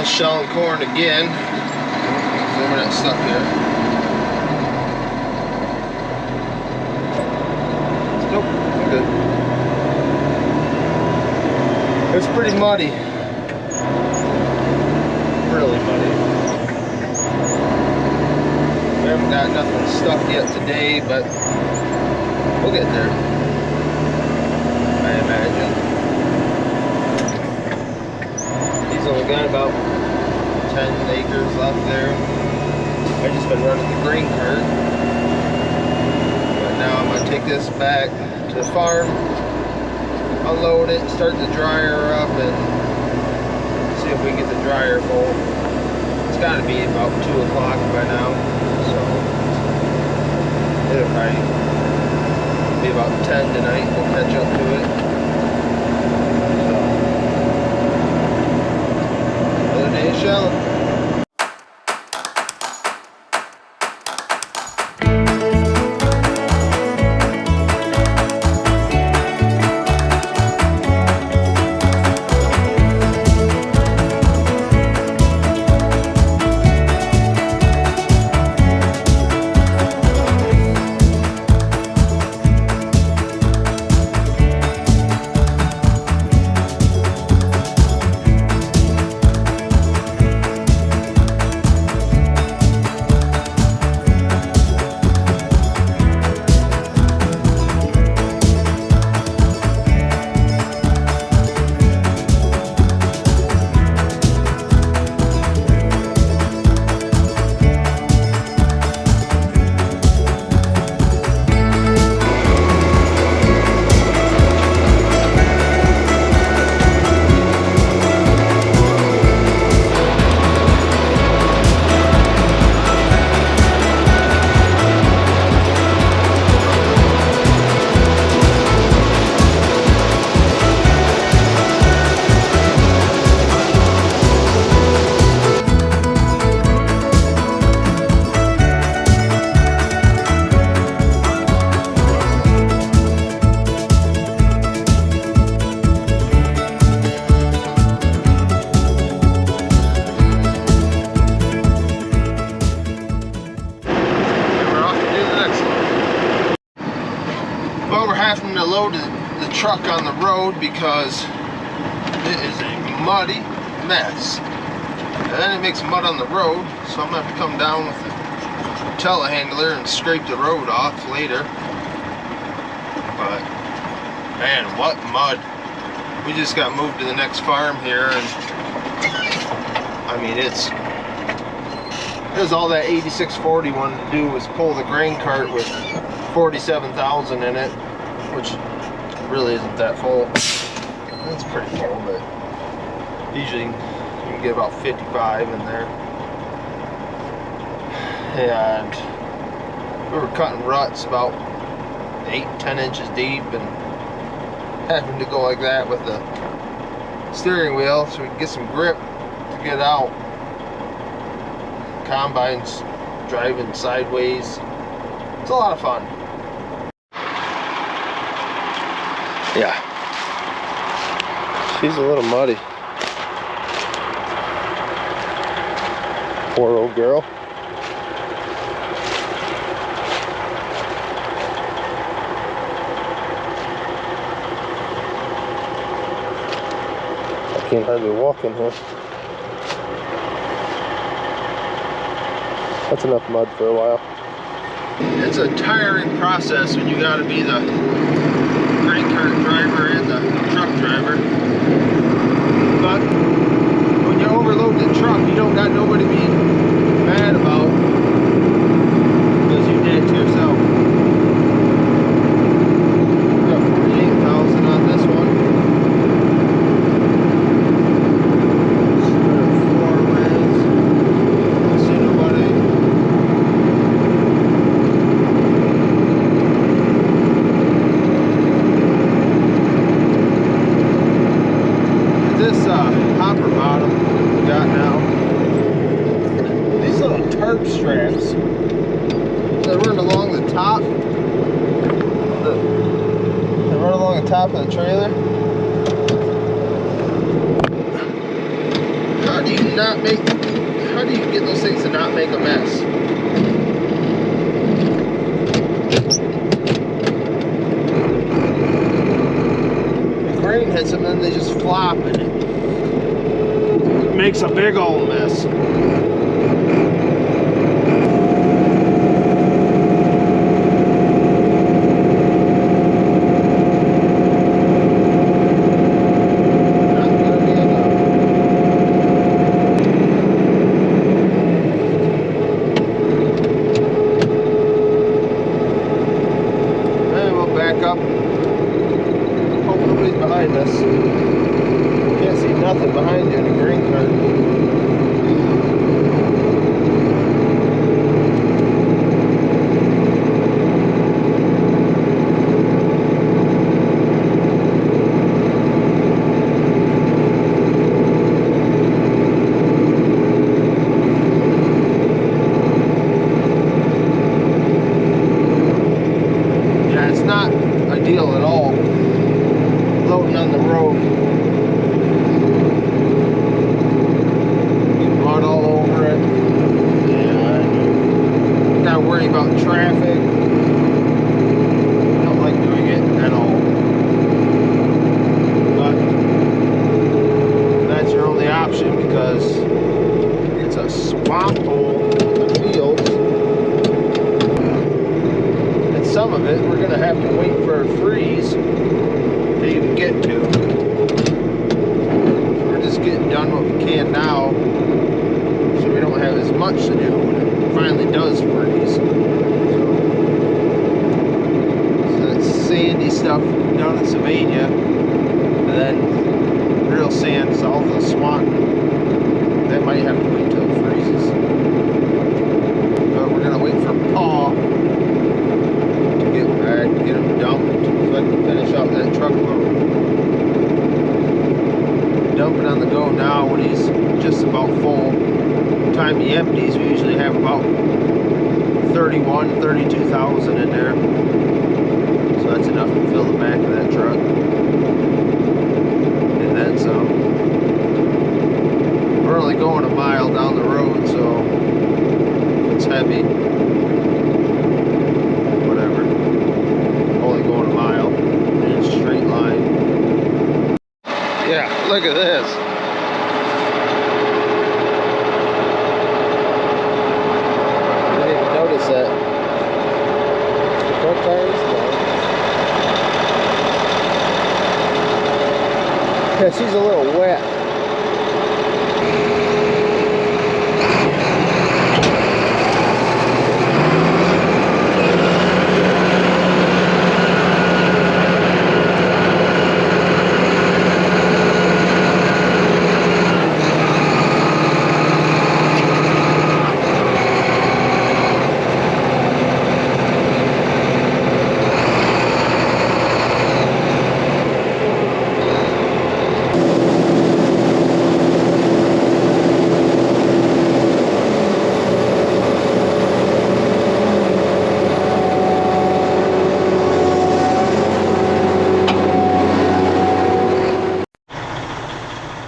shelling corn again. We're not stuck here. Nope, I'm good. It's pretty muddy. Really muddy. We haven't got nothing stuck yet today, but we'll get there, I imagine. He's only got about 10 acres left there. I just been running the grain cart. But now I'm gonna take this back to the farm, unload it, start the dryer up, and see if we can get the dryer full. It's gotta be about 2 o'clock by now, so it'll probably be about 10 tonight. We'll catch up to it. So, another day of shelling. Having to load the truck on the road because it is a muddy mess, and then it makes mud on the road, so I'm gonna have to come down with the telehandler and scrape the road off later. But man, what mud. We just got moved to the next farm here, and I mean, it's all that 8640 wanted to do was pull the grain cart with 47,000 in it, which really isn't that full. It's pretty full, but usually you can get about 55 in there. And we were cutting ruts about 8-10 inches deep, and having to go like that with the steering wheel so we can get some grip to get out. Combines driving sideways. It's a lot of fun. Yeah, she's a little muddy. Poor old girl. I can't hardly walk in here. That's enough mud for a while. It's a tiring process when you gotta be the grain cart driver and the truck driver. But when you overload the truck, you don't got nobody to be mad about, because you did it to yourself. We got 48,000 on this one. Hopper bottom we got now. These little tarp straps that run along the top. They run along the top of the trailer. How do you not not make, how do you get those things to not make a mess? The grain hits them and they just flop and it makes a big old mess. Up. Hope nobody's behind us. Can't see nothing behind you in a green car. Yeah, it's not ideal at all loading on the road. Get mud all over it and gotta worry about traffic. I don't like doing it at all, but that's your only option because it's a swamp hole in the fields. Some of it we're gonna have to wait for a freeze to even get to. We're just getting done what we can now, so we don't have as much to do when it finally does freeze. So that's sandy stuff down in Sylvania, and then real sand south of Swanton. That might have to wait till it freezes. But we're gonna wait for Paul get them dumped so I can finish out that truckload. Dump it on the go now when he's just about full. By the time he empties, we usually have about 32,000 in there. So that's enough to fill the back of that truck. And then some. We're only going a mile down the road, so it's heavy. Yeah, look at this. I didn't even notice that. Front tires? No. Yeah, she's a little wet.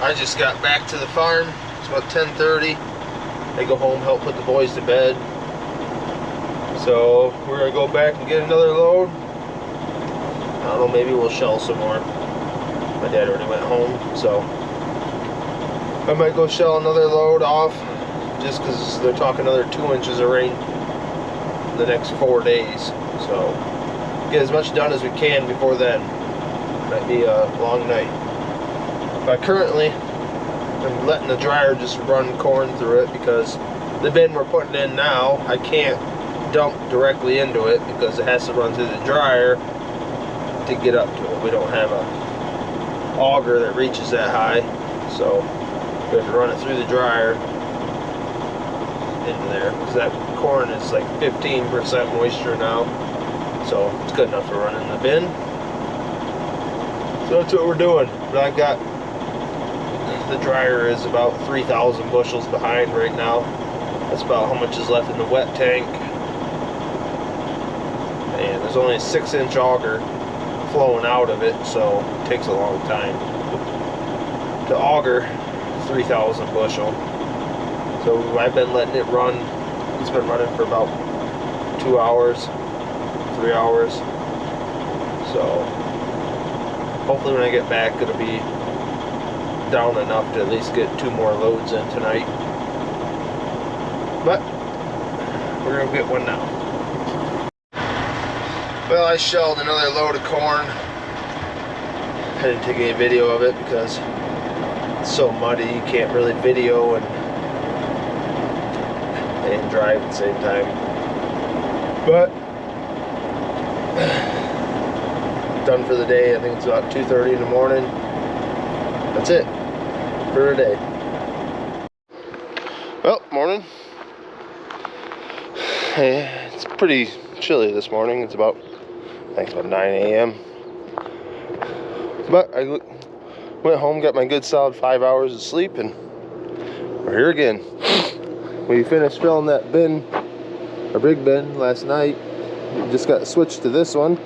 I just got back to the farm. It's about 10:30. I go home, help put the boys to bed. So we're gonna go back and get another load. I don't know, maybe we'll shell some more. My dad already went home, so I might go shell another load off just because they're talking another 2 inches of rain the next 4 days. So get as much done as we can before then. Might be a long night. But currently, I'm letting the dryer just run corn through it because the bin we're putting in now, I can't dump directly into it because it has to run through the dryer to get up to it. We don't have a auger that reaches that high, so we have to run it through the dryer into there because that corn is like 15% moisture now, so it's good enough to run in the bin. So that's what we're doing. But I've got, the dryer is about 3,000 bushels behind right now. That's about how much is left in the wet tank. And there's only a 6-inch auger flowing out of it, so it takes a long time to auger 3,000 bushel. So I've been letting it run. It's been running for about 2 hours, 3 hours. So hopefully when I get back it'll be down enough to at least get 2 more loads in tonight. But we're gonna get one now. Well, I shelled another load of corn. I didn't take any video of it because it's so muddy you can't really video and drive at the same time. But done for the day. I think it's about 2:30 in the morning. That's it for today. Well, morning. Hey, it's pretty chilly this morning. It's about, I think it's about 9 a.m. But I went home, got my good solid 5 hours of sleep, and we're here again. We finished filling that bin, our big bin, last night. We just got switched to this one.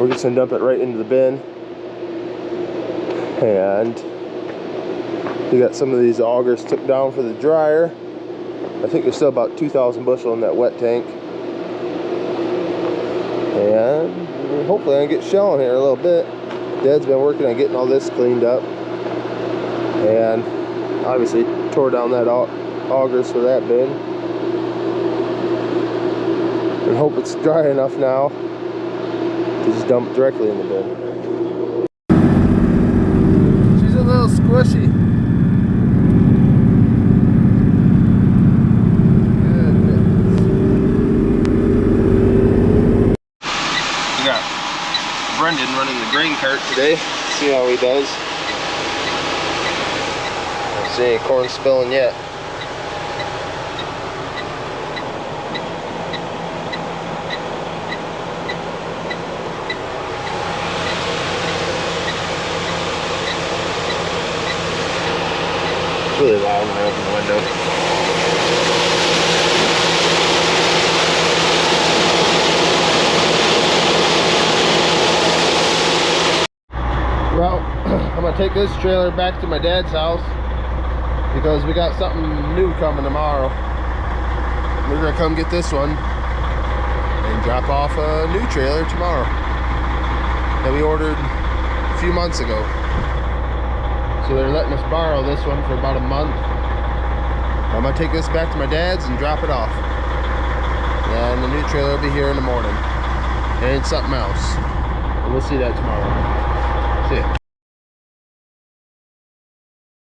We're just gonna dump it right into the bin. And we got some of these augers took down for the dryer. I think there's still about 2,000 bushel in that wet tank. And hopefully I can get shelling here a little bit. Dad's been working on getting all this cleaned up. And obviously tore down that augers for that bin. And hope it's dry enough now to just dump it directly in the bin. She's a little squishy. We got Brendan running the grain cart today. See how he does. Don't see any corn spilling yet. It's really loud when I open the window. Well, I'm gonna take this trailer back to my dad's house because we got something new coming tomorrow. We're gonna come get this one and drop off a new trailer tomorrow that we ordered a few months ago. So they're letting us borrow this one for about a month. I'm gonna take this back to my dad's and drop it off. And the new trailer will be here in the morning. And something else. And we'll see that tomorrow. See ya.